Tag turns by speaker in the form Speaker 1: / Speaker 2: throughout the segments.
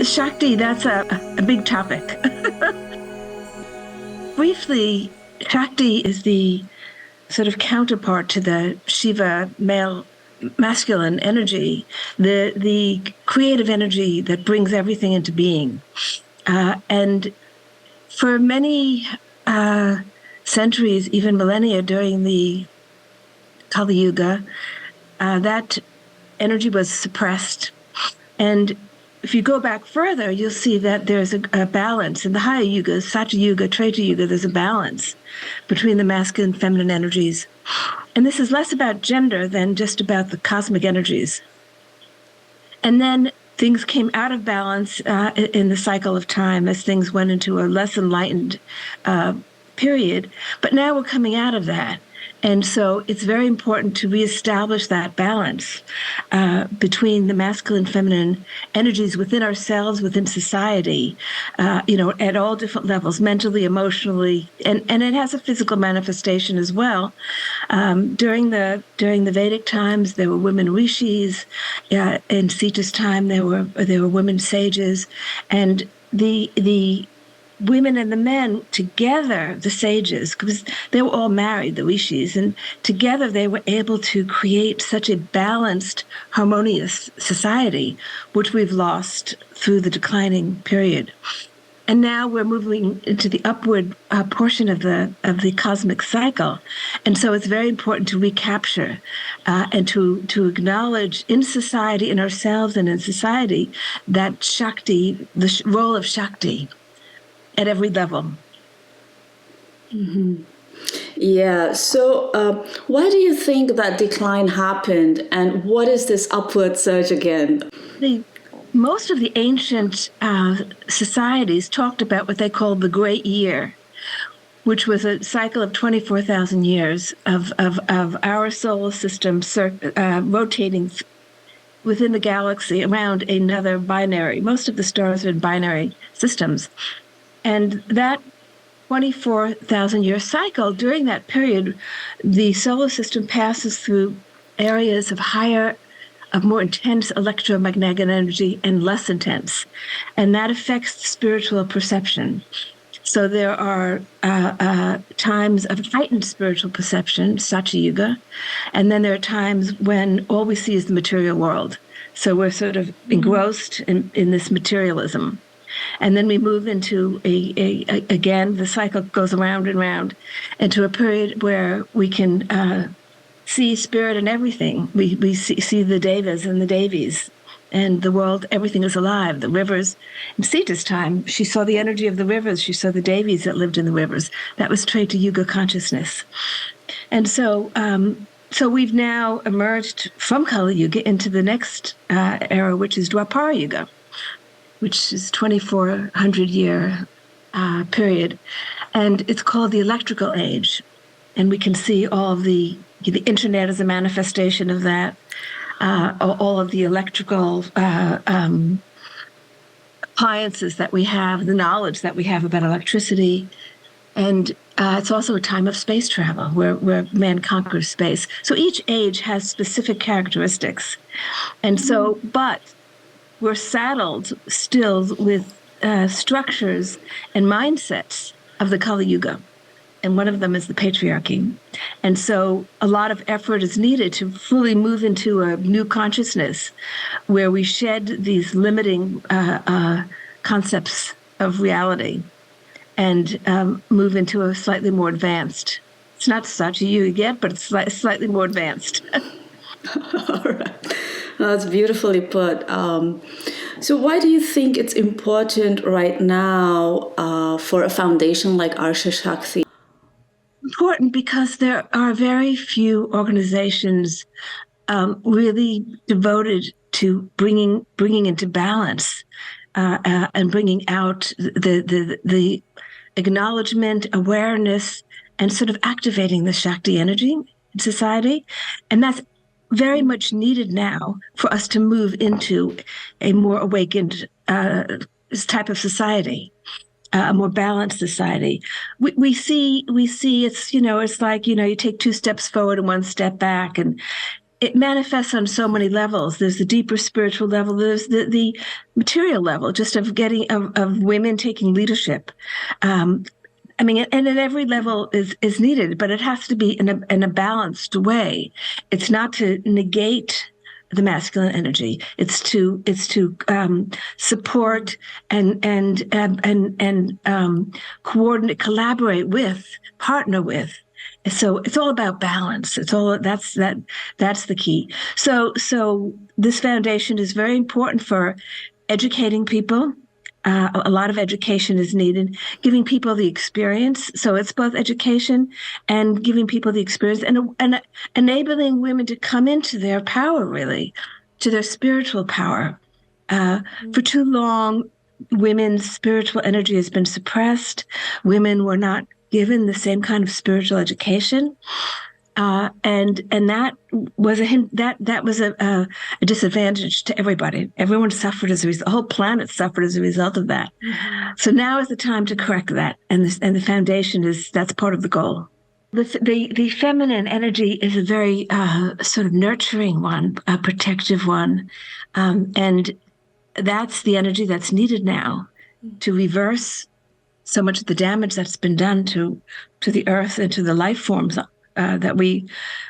Speaker 1: Shakti, that's a big topic. Briefly, Shakti is the sort of counterpart to the Shiva masculine energy, the creative energy that brings everything into being. And for many centuries, even millennia during the Kali Yuga, that energy was suppressed. And if you go back further, you'll see that there's a balance. In the higher yugas, Satya Yuga, Treta Yuga, there's a balance between the masculine and feminine energies. And this is less about gender than just about the cosmic energies. And then things came out of balance in the cycle of time as things went into a less enlightened period. But now we're coming out of that. And so it's very important to reestablish that balance between the masculine and feminine energies within ourselves, within society, at all different levels, mentally, emotionally, and it has a physical manifestation as well. During the Vedic times, there were women rishis. In Sita's time, there were women sages, and the women and the men together, the sages, because they were all married, the rishis, and together they were able to create such a balanced, harmonious society, which we've lost through the declining period. And now we're moving into the upward portion of the cosmic cycle. And so it's very important to recapture and to acknowledge in society, in ourselves and in society, that Shakti, the role of Shakti, at every level.
Speaker 2: Mm-hmm. Yeah. So why do you think that decline happened, and what is this upward surge again?
Speaker 1: Most of the ancient societies talked about what they called the Great Year, which was a cycle of 24,000 years of our solar system rotating within the galaxy around another binary. Most of the stars are in binary systems. And that 24,000-year cycle, during that period, the solar system passes through areas of more intense electromagnetic energy and less intense. And that affects spiritual perception. So there are times of heightened spiritual perception, Satya Yuga, and then there are times when all we see is the material world. So we're sort of engrossed in this materialism. And then we move into again, the cycle goes around and around into a period where we can see spirit in everything. We see the devas and the devis and the world, everything is alive. The rivers, in Sita's time, she saw the energy of the rivers. She saw the devis that lived in the rivers. That was Treta Yuga consciousness. And so we've now emerged from Kali Yuga into the next era, which is Dwapara Yuga, which is 2,400-year period. And it's called the electrical age. And we can see all of the internet as a manifestation of that, all of the electrical appliances that we have, the knowledge that we have about electricity. And it's also a time of space travel where man conquers space. So each age has specific characteristics. And so, but we're saddled still with structures and mindsets of the Kali Yuga. And one of them is the patriarchy. And so a lot of effort is needed to fully move into a new consciousness where we shed these limiting concepts of reality and move into a slightly more advanced. It's not Satya Yuga yet, but it's slightly more advanced.
Speaker 2: All right. That's beautifully put. So why do you think it's important right now for a foundation like Arsha Shakti?
Speaker 1: Important because there are very few organizations really devoted to bringing into balance and bringing out the acknowledgement, awareness, and sort of activating the Shakti energy in society. And that's very much needed now for us to move into a more awakened type of society, a more balanced society. We see it's, it's like, you take two steps forward and one step back. And it manifests on so many levels. There's the deeper spiritual level. There's the material level, just of women taking leadership. I mean, and at every level is needed, but it has to be in a balanced way. It's not to negate the masculine energy. It's to support and coordinate, collaborate with, partner with. So it's all about balance. That's the key. So this foundation is very important for educating people. A lot of education is needed, giving people the experience. So it's both education and giving people the experience and enabling women to come into their power, really, to their spiritual power. For too long, women's spiritual energy has been suppressed. Women were not given the same kind of spiritual education. And that was a disadvantage to everybody. Everyone suffered as a result. The whole planet suffered as a result of that. Mm-hmm. So now is the time to correct that, and the foundation that's part of the goal. The feminine energy is a very sort of nurturing one, a protective one, and that's the energy that's needed now to reverse so much of the damage that's been done to the earth and to the life forms that we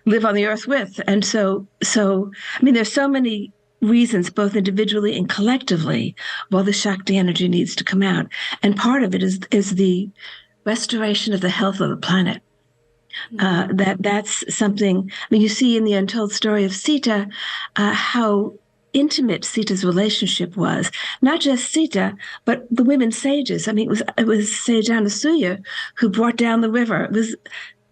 Speaker 1: live on the earth with. And so I mean, there's so many reasons, both individually and collectively, why the Shakti energy needs to come out. And part of it is the restoration of the health of the planet. That's something. I mean, you see in the Untold Story of Sita how intimate Sita's relationship was. Not just Sita, but the women sages. I mean, it was Sage Anasuya who brought down the river. It was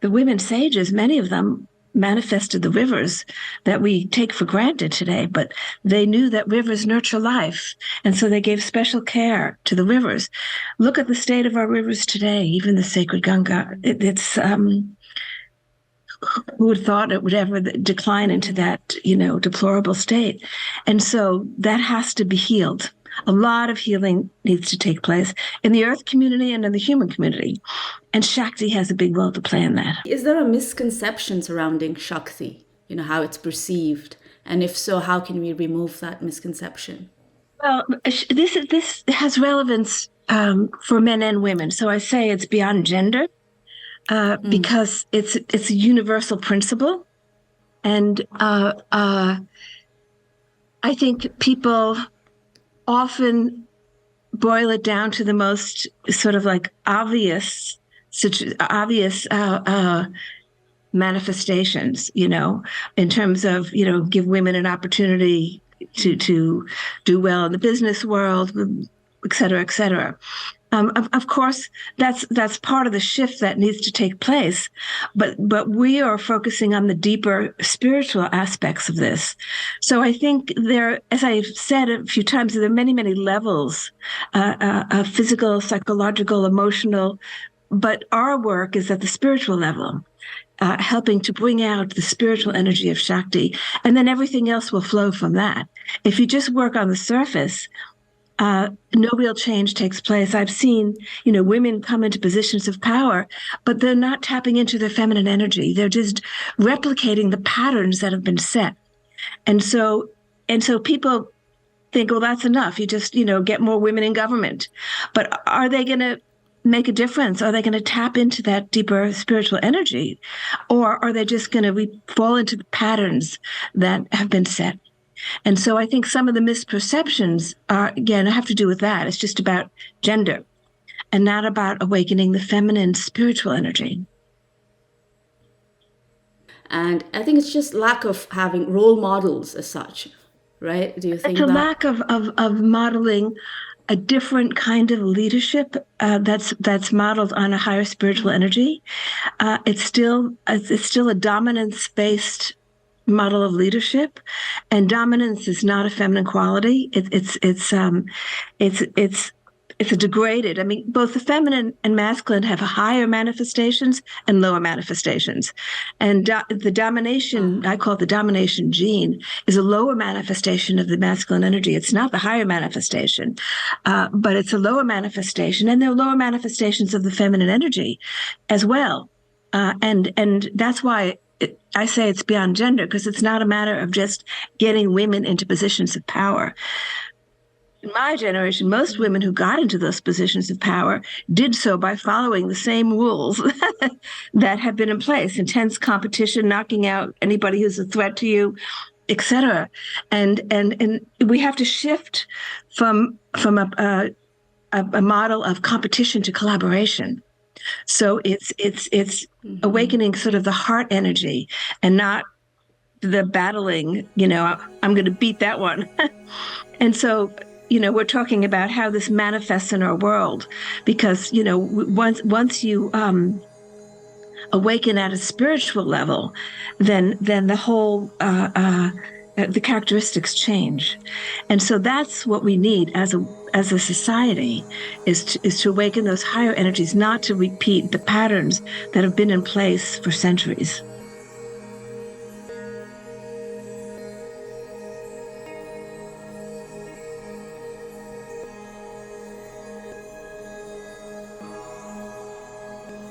Speaker 1: the women sages, many of them manifested the rivers that we take for granted today, but they knew that rivers nurture life. And so they gave special care to the rivers. Look at the state of our rivers today, even the sacred Ganga. It's who would have thought it would ever decline into that, deplorable state. And so that has to be healed. A lot of healing needs to take place in the earth community and in the human community. And Shakti has a big role to play in that.
Speaker 2: Is there a misconception surrounding Shakti? How it's perceived? And if so, how can we remove that misconception?
Speaker 1: Well, this has relevance for men and women. So I say it's beyond gender because it's a universal principle. And I think people often boil it down to the most sort of like obvious manifestations, in terms of, give women an opportunity to do well in the business world, et cetera, et cetera. Of course, that's part of the shift that needs to take place, but we are focusing on the deeper spiritual aspects of this. So I think there, as I've said a few times, there are many, many levels, physical, psychological, emotional, but our work is at the spiritual level, helping to bring out the spiritual energy of Shakti, and then everything else will flow from that. If you just work on the surface, no real change takes place. I've seen, women come into positions of power, but they're not tapping into their feminine energy. They're just replicating the patterns that have been set. And so people think, well, that's enough. You just, get more women in government. But are they going to make a difference? Are they going to tap into that deeper spiritual energy? Or are they just going to fall into the patterns that have been set? And so I think some of the misperceptions have to do with that. It's just about gender and not about awakening the feminine spiritual energy.
Speaker 2: And I think it's just lack of having role models as such, right? Do you think
Speaker 1: it's a lack of modeling a different kind of leadership that's modeled on a higher spiritual energy? It's still a dominance-based model of leadership, and dominance is not a feminine quality. It's a degraded. I mean, both the feminine and masculine have higher manifestations and lower manifestations, and the domination, I call it the domination gene, is a lower manifestation of the masculine energy. It's not the higher manifestation, but it's a lower manifestation, and there are lower manifestations of the feminine energy as well, and that's why I say it's beyond gender because it's not a matter of just getting women into positions of power. In my generation, most women who got into those positions of power did so by following the same rules that have been in place: intense competition, knocking out anybody who's a threat to you, etc. And we have to shift from a model of competition to collaboration. So it's awakening sort of the heart energy and not the battling, I'm going to beat that one. And so, we're talking about how this manifests in our world, because, once you awaken at a spiritual level, then the whole the characteristics change. And so that's what we need as a society, is to awaken those higher energies, not to repeat the patterns that have been in place for centuries.